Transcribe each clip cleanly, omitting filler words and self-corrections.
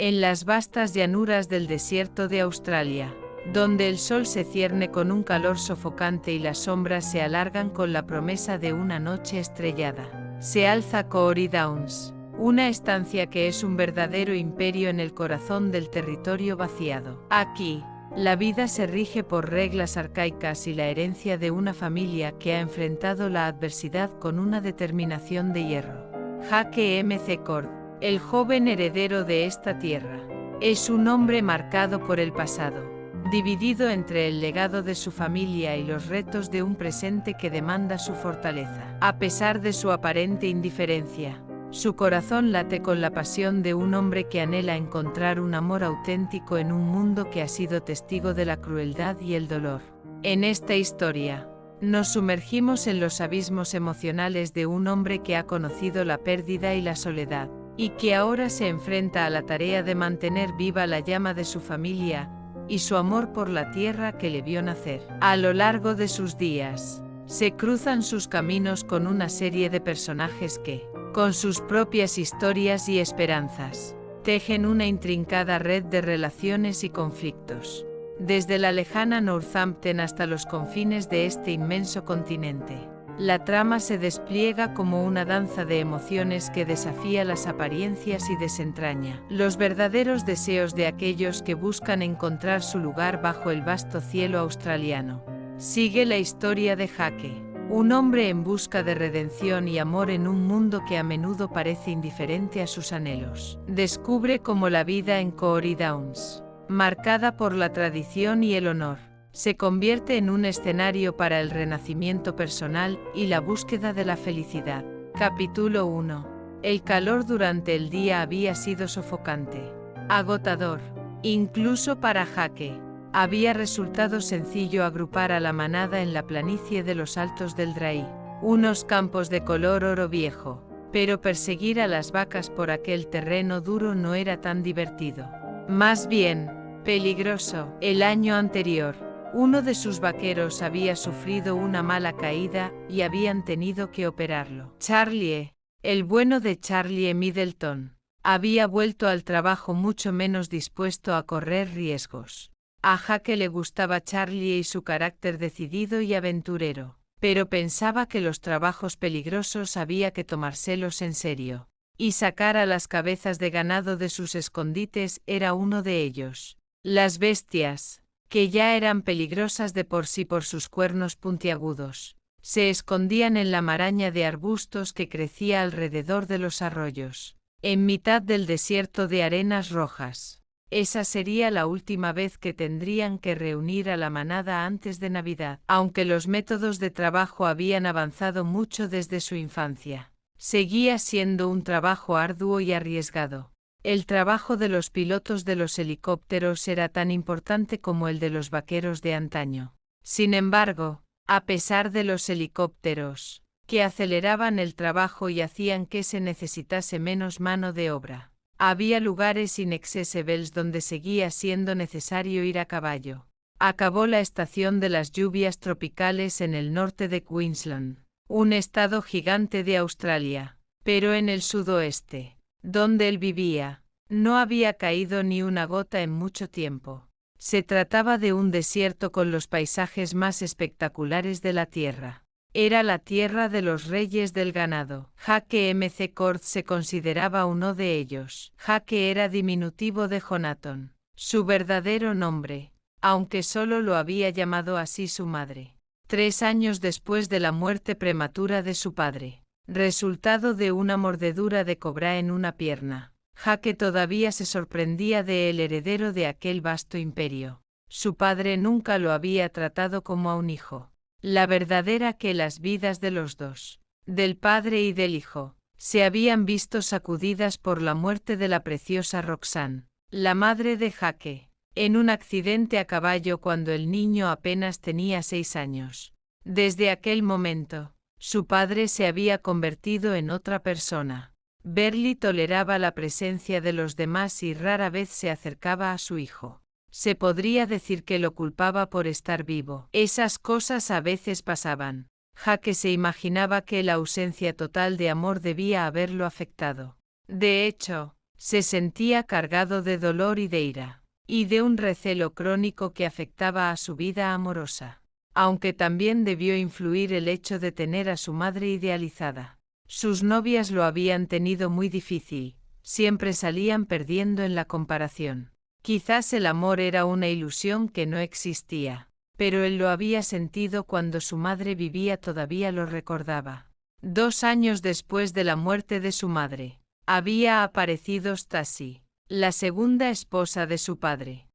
en las vastas llanuras del desierto de Australia, donde el sol se cierne con un calor sofocante y las sombras se alargan con la promesa de una noche estrellada, se alza Coori Downs, una estancia que es un verdadero imperio en el corazón del territorio vaciado. Aquí, la vida se rige por reglas arcaicas y la herencia de una familia que ha enfrentado la adversidad con una determinación de hierro. Jake McCord, el joven heredero de esta tierra, es un hombre marcado por el pasado, dividido entre el legado de su familia y los retos de un presente que demanda su fortaleza. A pesar de su aparente indiferencia, su corazón late con la pasión de un hombre que anhela encontrar un amor auténtico en un mundo que ha sido testigo de la crueldad y el dolor. En esta historia, nos sumergimos en los abismos emocionales de un hombre que ha conocido la pérdida y la soledad, y que ahora se enfrenta a la tarea de mantener viva la llama de su familia y su amor por la tierra que le vio nacer. A lo largo de sus días, se cruzan sus caminos con una serie de personajes que, con sus propias historias y esperanzas, tejen una intrincada red de relaciones y conflictos, desde la lejana Northampton hasta los confines de este inmenso continente. La trama se despliega como una danza de emociones que desafía las apariencias y desentraña los verdaderos deseos de aquellos que buscan encontrar su lugar bajo el vasto cielo australiano. Sigue la historia de Jake, un hombre en busca de redención y amor en un mundo que a menudo parece indiferente a sus anhelos. Descubre cómo la vida en Coori Downs, marcada por la tradición y el honor, se convierte en un escenario para el renacimiento personal y la búsqueda de la felicidad. Capítulo 1. El calor durante el día había sido sofocante, agotador, incluso para Jake. Había resultado sencillo agrupar a la manada en la planicie de los Altos del Dray, unos campos de color oro viejo, pero perseguir a las vacas por aquel terreno duro no era tan divertido. Más bien, peligroso. El año anterior, uno de sus vaqueros había sufrido una mala caída y habían tenido que operarlo. Charlie, el bueno de Charlie Middleton, había vuelto al trabajo mucho menos dispuesto a correr riesgos. A Jake le gustaba Charlie y su carácter decidido y aventurero, pero pensaba que los trabajos peligrosos había que tomárselos en serio, y sacar a las cabezas de ganado de sus escondites era uno de ellos. Las bestias, que ya eran peligrosas de por sí por sus cuernos puntiagudos, se escondían en la maraña de arbustos que crecía alrededor de los arroyos, en mitad del desierto de arenas rojas. Esa sería la última vez que tendrían que reunir a la manada antes de Navidad. Aunque los métodos de trabajo habían avanzado mucho desde su infancia, seguía siendo un trabajo arduo y arriesgado. El trabajo de los pilotos de los helicópteros era tan importante como el de los vaqueros de antaño. Sin embargo, a pesar de los helicópteros, que aceleraban el trabajo y hacían que se necesitase menos mano de obra, había lugares inaccesibles donde seguía siendo necesario ir a caballo. Acabó la estación de las lluvias tropicales en el norte de Queensland, un estado gigante de Australia, pero en el sudoeste, donde él vivía, no había caído ni una gota en mucho tiempo. Se trataba de un desierto con los paisajes más espectaculares de la tierra. Era la tierra de los reyes del ganado. Jake McCord se consideraba uno de ellos. Jake era diminutivo de Jonathan, su verdadero nombre, aunque solo lo había llamado así su madre. 3 años después de la muerte prematura de su padre, resultado de una mordedura de cobra en una pierna, Jake todavía se sorprendía de el heredero de aquel vasto imperio. Su padre nunca lo había tratado como a un hijo. La verdad era que las vidas de los dos, del padre y del hijo, se habían visto sacudidas por la muerte de la preciosa Roxanne, la madre de Jake, en un accidente a caballo cuando el niño apenas tenía 6 años. Desde aquel momento, su padre se había convertido en otra persona. Berlie toleraba la presencia de los demás y rara vez se acercaba a su hijo. Se podría decir que lo culpaba por estar vivo. Esas cosas a veces pasaban. Jake se imaginaba que la ausencia total de amor debía haberlo afectado. De hecho, Se sentía cargado de dolor y de ira, y de un recelo crónico que afectaba a su vida amorosa. Aunque también debió influir el hecho de tener a su madre idealizada. Sus novias lo habían tenido muy difícil, siempre salían perdiendo en la comparación. Quizás el amor era una ilusión que no existía, pero él lo había sentido cuando su madre vivía, todavía lo recordaba. 2 años después de la muerte de su madre, había aparecido Stasi, la segunda esposa de su padre.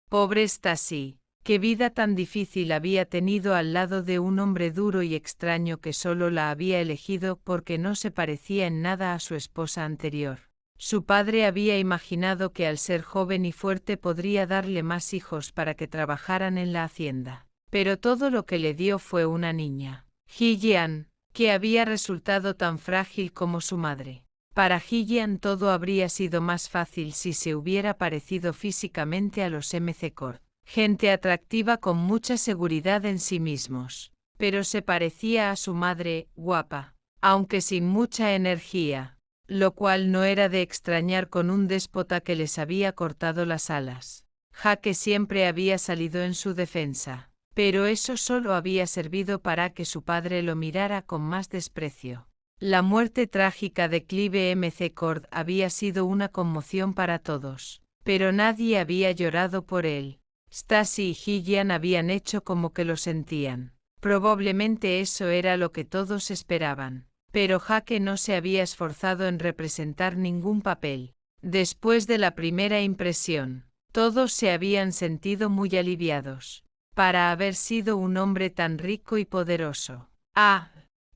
Pobre Stasi, qué vida tan difícil había tenido al lado de un hombre duro y extraño que solo la había elegido porque no se parecía en nada a su esposa anterior. Su padre había imaginado que al ser joven y fuerte podría darle más hijos para que trabajaran en la hacienda. Pero todo lo que le dio fue una niña, Hye-yeon, que había resultado tan frágil como su madre. Para Hye-yeon todo habría sido más fácil si se hubiera parecido físicamente a los MC-Cord. Gente atractiva con mucha seguridad en sí mismos. Pero se parecía a su madre, guapa, aunque sin mucha energía, lo cual no era de extrañar con un déspota que les había cortado las alas. Jaque siempre había salido en su defensa, pero eso solo había servido para que su padre lo mirara con más desprecio. La muerte trágica de Clive MC-Cord había sido una conmoción para todos, pero nadie había llorado por él. Stasi y Hye-yeon habían hecho como que lo sentían. Probablemente eso era lo que todos esperaban. Pero Jaque no se había esforzado en representar ningún papel. Después de la primera impresión, todos se habían sentido muy aliviados. Para haber sido un hombre tan rico y poderoso.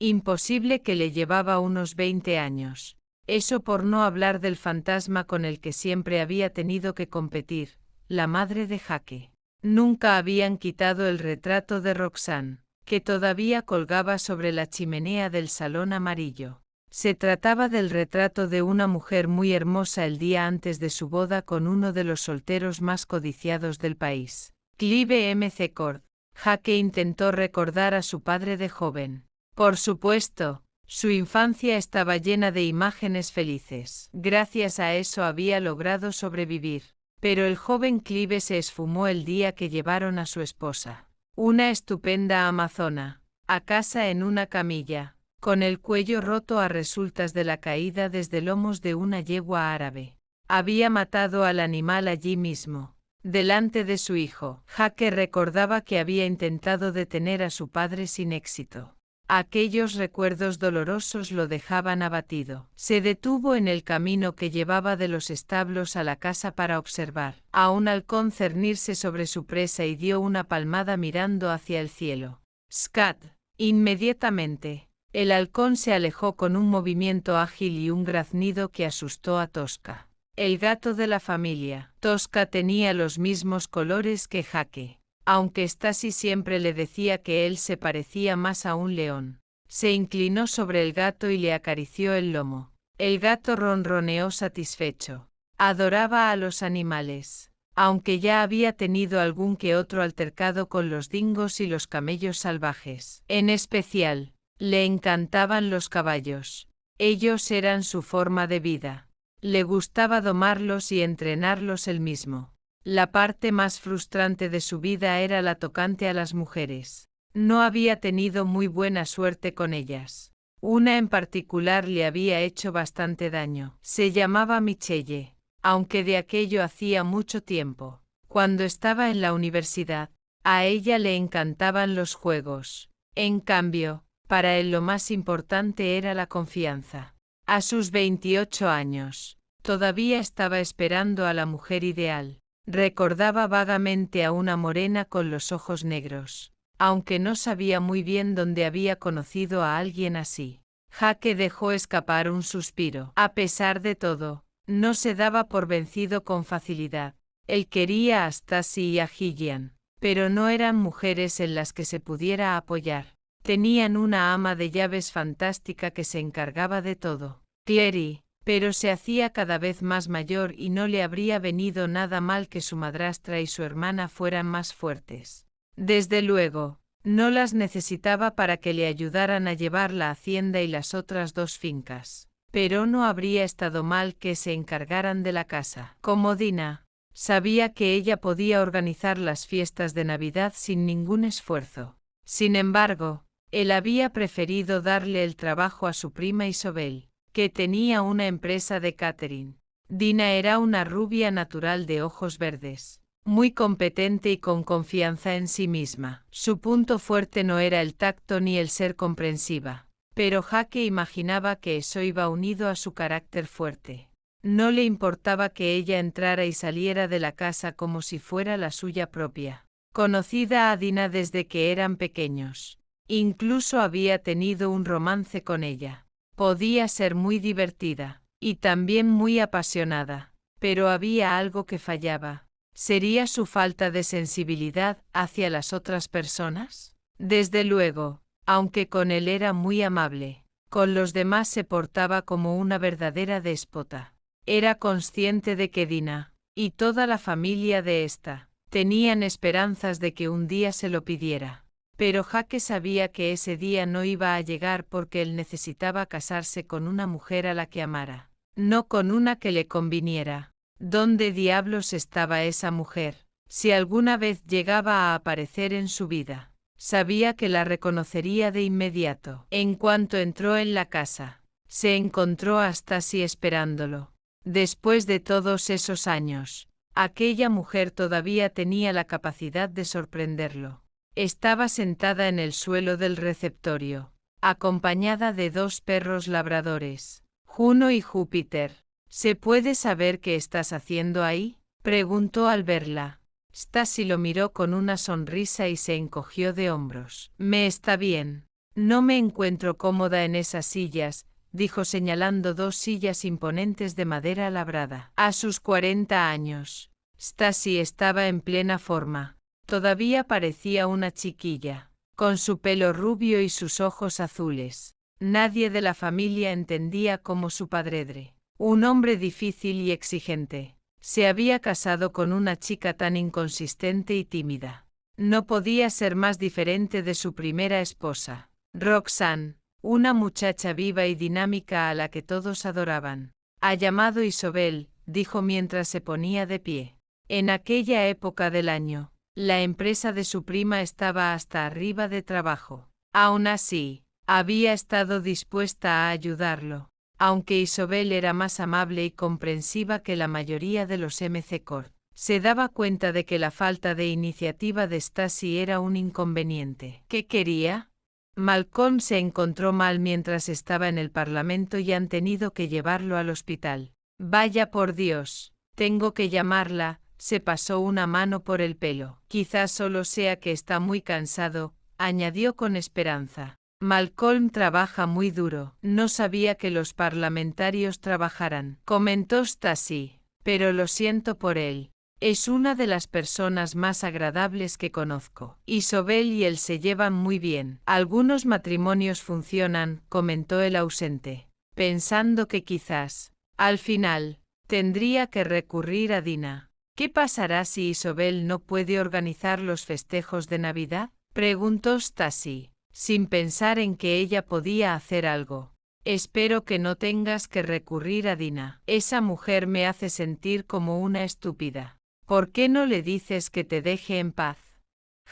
Imposible, que le llevaba unos 20 años. Eso por no hablar del fantasma con el que siempre había tenido que competir, la madre de Jaque. Nunca habían quitado el retrato de Roxanne, que todavía colgaba sobre la chimenea del salón amarillo. Se trataba del retrato de una mujer muy hermosa el día antes de su boda con uno de los solteros más codiciados del país, Clive MC-Cord. Jaque intentó recordar a su padre de joven. Por supuesto, su infancia estaba llena de imágenes felices. Gracias a eso había logrado sobrevivir. Pero el joven Clive se esfumó el día que llevaron a su esposa, una estupenda amazona, a casa en una camilla, con el cuello roto a resultas de la caída desde lomos de una yegua árabe. Había matado al animal allí mismo, delante de su hijo. Jaque recordaba que había intentado detener a su padre sin éxito. Aquellos recuerdos dolorosos lo dejaban abatido. Se detuvo en el camino que llevaba de los establos a la casa para observar a un halcón cernirse sobre su presa y dio una palmada mirando hacia el cielo. ¡Scat! Inmediatamente, el halcón se alejó con un movimiento ágil y un graznido que asustó a Tosca. El gato de la familia. Tosca tenía los mismos colores que Jaque. Aunque Stasi siempre le decía que él se parecía más a un león. Se inclinó sobre el gato y le acarició el lomo. El gato ronroneó satisfecho. Adoraba a los animales, aunque ya había tenido algún que otro altercado con los dingos y los camellos salvajes. En especial, le encantaban los caballos. Ellos eran su forma de vida. Le gustaba domarlos y entrenarlos él mismo. La parte más frustrante de su vida era la tocante a las mujeres. No había tenido muy buena suerte con ellas. Una en particular le había hecho bastante daño. Se llamaba Michelle, aunque de aquello hacía mucho tiempo. Cuando estaba en la universidad, a ella le encantaban los juegos. En cambio, para él lo más importante era la confianza. A sus 28 años, todavía estaba esperando a la mujer ideal. Recordaba vagamente a una morena con los ojos negros, aunque no sabía muy bien dónde había conocido a alguien así. Jaque dejó escapar un suspiro. A pesar de todo, no se daba por vencido con facilidad. Él quería a Stasi y a Hye-yeon, pero no eran mujeres en las que se pudiera apoyar. Tenían una ama de llaves fantástica que se encargaba de todo, Clary, pero se hacía cada vez más mayor y no le habría venido nada mal que su madrastra y su hermana fueran más fuertes. Desde luego, no las necesitaba para que le ayudaran a llevar la hacienda y las otras 2 fincas. pero no habría estado mal que se encargaran de la casa. Como Dina, sabía que ella podía organizar las fiestas de Navidad sin ningún esfuerzo. Sin embargo, él había preferido darle el trabajo a su prima Isobel, que tenía una empresa de catering. Dina era una rubia natural de ojos verdes, muy competente y con confianza en sí misma. Su punto fuerte no era el tacto ni el ser comprensiva, pero Jake imaginaba que eso iba unido a su carácter fuerte. No le importaba que ella entrara y saliera de la casa como si fuera la suya propia. Conocida a Dina desde que eran pequeños, incluso había tenido un romance con ella. Podía ser muy divertida, y también muy apasionada, pero había algo que fallaba. ¿Sería su falta de sensibilidad hacia las otras personas? Desde luego, aunque con él era muy amable, con los demás se portaba como una verdadera déspota. Era consciente de que Dina, y toda la familia de esta, tenían esperanzas de que un día se lo pidiera. Pero Jake sabía que ese día no iba a llegar porque él necesitaba casarse con una mujer a la que amara, no con una que le conviniera. ¿Dónde diablos estaba esa mujer? Si alguna vez llegaba a aparecer en su vida, sabía que la reconocería de inmediato. En cuanto entró en la casa, se encontró a Stacy esperándolo. Después de todos esos años, aquella mujer todavía tenía la capacidad de sorprenderlo. Estaba sentada en el suelo del receptorio, acompañada de 2 perros labradores, Juno y Júpiter. ¿Se puede saber qué estás haciendo ahí?, preguntó al verla. Stacy lo miró con una sonrisa y se encogió de hombros. Me está bien. No me encuentro cómoda en esas sillas, dijo señalando 2 sillas imponentes de madera labrada. A sus 40 años, Stacy estaba en plena forma. Todavía parecía una chiquilla, con su pelo rubio y sus ojos azules. Nadie de la familia entendía cómo su padredre, un hombre difícil y exigente, se había casado con una chica tan inconsistente y tímida. No podía ser más diferente de su primera esposa, Roxanne, una muchacha viva y dinámica a la que todos adoraban. Ha llamado Isobel, dijo mientras se ponía de pie. En aquella época del año, la empresa de su prima estaba hasta arriba de trabajo. Aún así, había estado dispuesta a ayudarlo, aunque Isobel era más amable y comprensiva que la mayoría de los MC Corp. Se daba cuenta de que la falta de iniciativa de Stacy era un inconveniente. ¿Qué quería? Malcolm se encontró mal mientras estaba en el Parlamento y han tenido que llevarlo al hospital. Vaya por Dios, tengo que llamarla. Se pasó una mano por el pelo. Quizás solo sea que está muy cansado, añadió con esperanza. Malcolm trabaja muy duro. No sabía que los parlamentarios trabajaran, comentó Stacy, pero lo siento por él. Es una de las personas más agradables que conozco. Isobel y él se llevan muy bien. Algunos matrimonios funcionan, comentó el ausente, pensando que quizás, al final, tendría que recurrir a Dina. ¿Qué pasará si Isobel no puede organizar los festejos de Navidad?, preguntó Stacy, sin pensar en que ella podía hacer algo. Espero que no tengas que recurrir a Dina. Esa mujer me hace sentir como una estúpida. ¿Por qué no le dices que te deje en paz?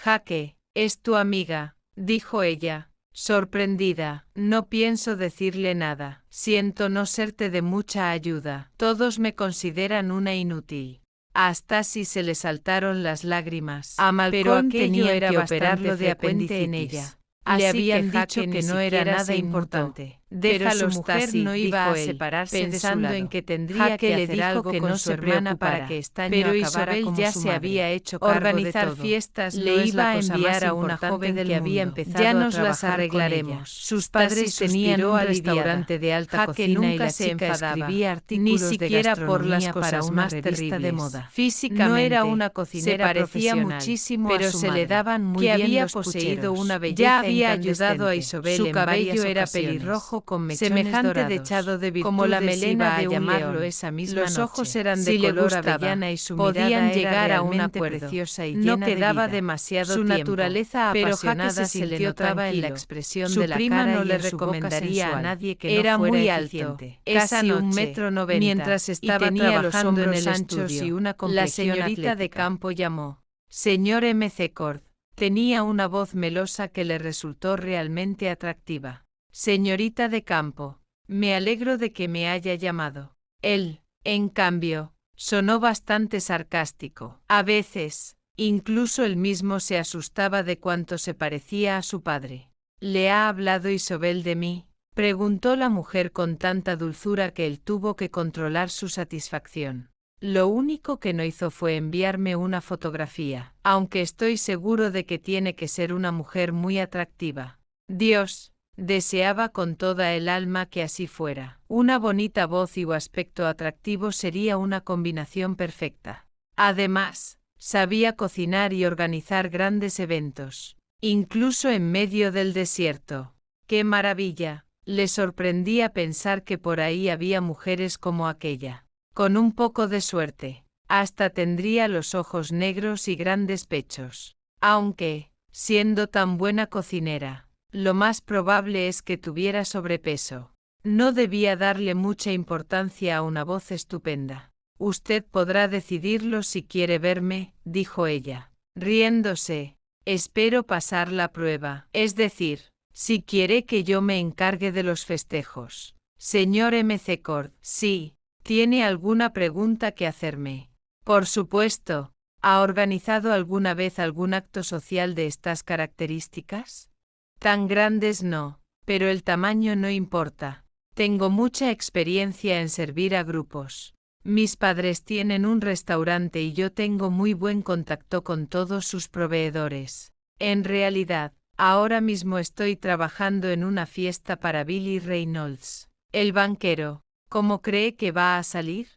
Jake, es tu amiga, dijo ella, sorprendida. No pienso decirle nada. Siento no serte de mucha ayuda. Todos me consideran una inútil. A Stacy se le saltaron las lágrimas. A Malcolm tenía que operarlo de apéndice en ella. Le habían dicho que no era nada importante. Déjalo, Stacy, no iba a separarse pensando en que tendría que hacer algo que no se preocupara para que este año pero Isobel ya se había hecho cargo organizar de todo. Fiestas le iba a enviar a una joven que había empezado ya nos las arreglaremos. Sus padres tenían un restaurante de alta cocina y la chica escribía artículos ni siquiera por las cosas más terribles de moda. Físicamente no era una cocinera se parecía muchísimo pero a su se madre, le daban muy que bien había los poseído una belleza ya había ayudado a Isobel. Su cabello era pelirrojo con mechones semejante dorados, dechado de virtudes, como la melena de un león. Esa misma los ojos noche. Eran de color avellana y su podían llegar a un acuerdo. Preciosa y no quedaba de demasiado su tiempo. Naturaleza apasionada se le notaba en la expresión su de la prima cara no le recomendaría a nadie que era no fuera muy eficiente. Alto, esa noche, 1,90 m, mientras estaba trabajando en el estudio, y una la señorita atlética. De campo llamó. Señor McCord. Tenía una voz melosa que le resultó realmente atractiva. Señorita de campo, me alegro de que me haya llamado. Él, en cambio, sonó bastante sarcástico. A veces, incluso él mismo se asustaba de cuánto se parecía a su padre. ¿Le ha hablado Isobel de mí?, preguntó la mujer con tanta dulzura que él tuvo que controlar su satisfacción. Lo único que no hizo fue enviarme una fotografía, aunque estoy seguro de que tiene que ser una mujer muy atractiva. Dios, deseaba con toda el alma que así fuera. Una bonita voz y un aspecto atractivo sería una combinación perfecta. Además, sabía cocinar y organizar grandes eventos, incluso en medio del desierto. ¡Qué maravilla! Le sorprendía pensar que por ahí había mujeres como aquella. Con un poco de suerte, hasta tendría los ojos negros y grandes pechos. Aunque, siendo tan buena cocinera, lo más probable es que tuviera sobrepeso. No debía darle mucha importancia a una voz estupenda. Usted podrá decidirlo si quiere verme, dijo ella, riéndose. Espero pasar la prueba, es decir, si quiere que yo me encargue de los festejos. Señor McCord, sí. ¿Tiene alguna pregunta que hacerme? Por supuesto. ¿Ha organizado alguna vez algún acto social de estas características? Tan grandes no, pero el tamaño no importa. Tengo mucha experiencia en servir a grupos. Mis padres tienen un restaurante y yo tengo muy buen contacto con todos sus proveedores. En realidad, ahora mismo estoy trabajando en una fiesta para Billy Reynolds, el banquero. ¿Cómo cree que va a salir?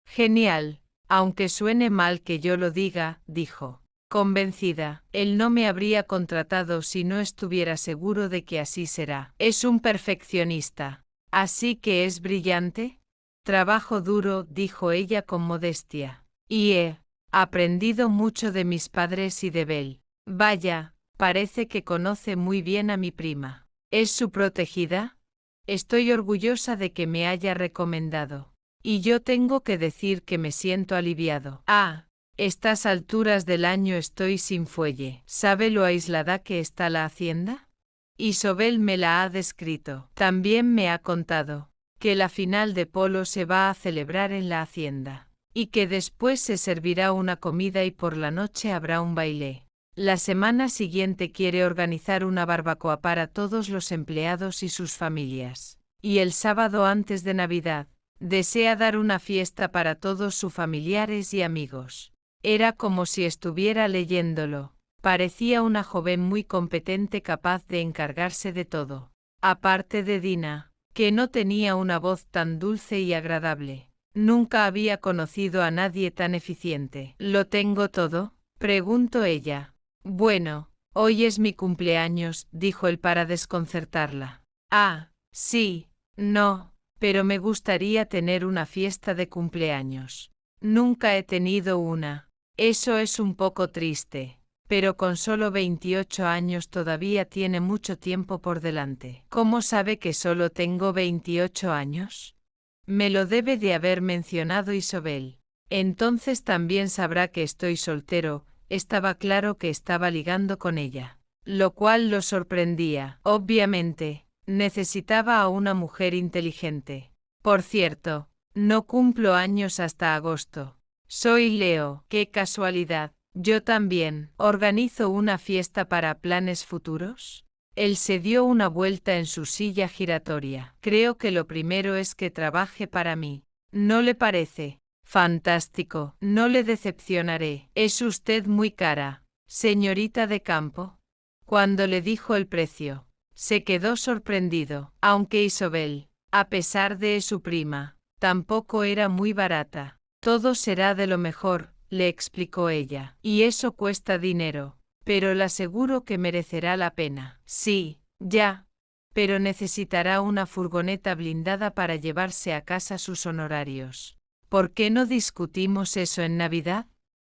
Genial, aunque suene mal que yo lo diga, dijo. Convencida, él no me habría contratado si no estuviera seguro de que así será. Es un perfeccionista. ¿Así que es brillante? Trabajo duro, dijo ella con modestia. Y he aprendido mucho de mis padres y de Belle. Vaya, parece que conoce muy bien a mi prima. ¿Es su protegida? Estoy orgullosa de que me haya recomendado. Y yo tengo que decir que me siento aliviado. A estas alturas del año estoy sin fuelle. ¿Sabe lo aislada que está la hacienda? Isobel me la ha descrito. También me ha contado que la final de polo se va a celebrar en la hacienda, y que después se servirá una comida y por la noche habrá un baile. La semana siguiente quiere organizar una barbacoa para todos los empleados y sus familias. Y el sábado antes de Navidad, desea dar una fiesta para todos sus familiares y amigos. Era como si estuviera leyéndolo. Parecía una joven muy competente capaz de encargarse de todo. Aparte de Dina, que no tenía una voz tan dulce y agradable. Nunca había conocido a nadie tan eficiente. ¿Lo tengo todo?, preguntó ella. Bueno, hoy es mi cumpleaños, dijo él para desconcertarla. Ah, sí, no, pero me gustaría tener una fiesta de cumpleaños. Nunca he tenido una. Eso es un poco triste, pero con solo 28 años todavía tiene mucho tiempo por delante. ¿Cómo sabe que solo tengo 28 años? Me lo debe de haber mencionado Isobel. Entonces también sabrá que estoy soltero. Estaba claro que estaba ligando con ella, lo cual lo sorprendía. Obviamente, necesitaba a una mujer inteligente. Por cierto, no cumplo años hasta agosto. Soy Leo. ¡Qué casualidad! Yo también. ¿Organizo una fiesta para planes futuros? Él se dio una vuelta en su silla giratoria. Creo que lo primero es que trabaje para mí. ¿No le parece? Fantástico, no le decepcionaré. Es usted muy cara, señorita de campo. Cuando le dijo el precio, se quedó sorprendido, aunque Isobel, a pesar de su prima, tampoco era muy barata. Todo será de lo mejor, le explicó ella, y eso cuesta dinero, pero le aseguro que merecerá la pena. Sí, ya. pero necesitará una furgoneta blindada para llevarse a casa sus honorarios. ¿Por qué no discutimos eso en Navidad?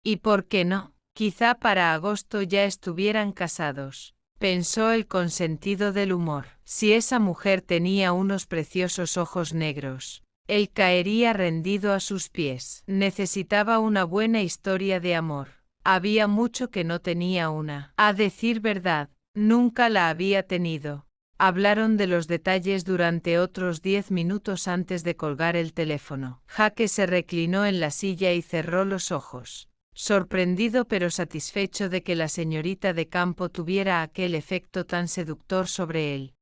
¿Y por qué no? Quizá para agosto ya estuvieran casados. Pensó el consentido del humor. Si esa mujer tenía unos preciosos ojos negros, él caería rendido a sus pies. Necesitaba una buena historia de amor. Había mucho que no tenía una. A decir verdad, nunca la había tenido. Hablaron de los detalles durante otros 10 minutos antes de colgar el teléfono. Jaque se reclinó en la silla y cerró los ojos, sorprendido pero satisfecho de que la señorita de campo tuviera aquel efecto tan seductor sobre él.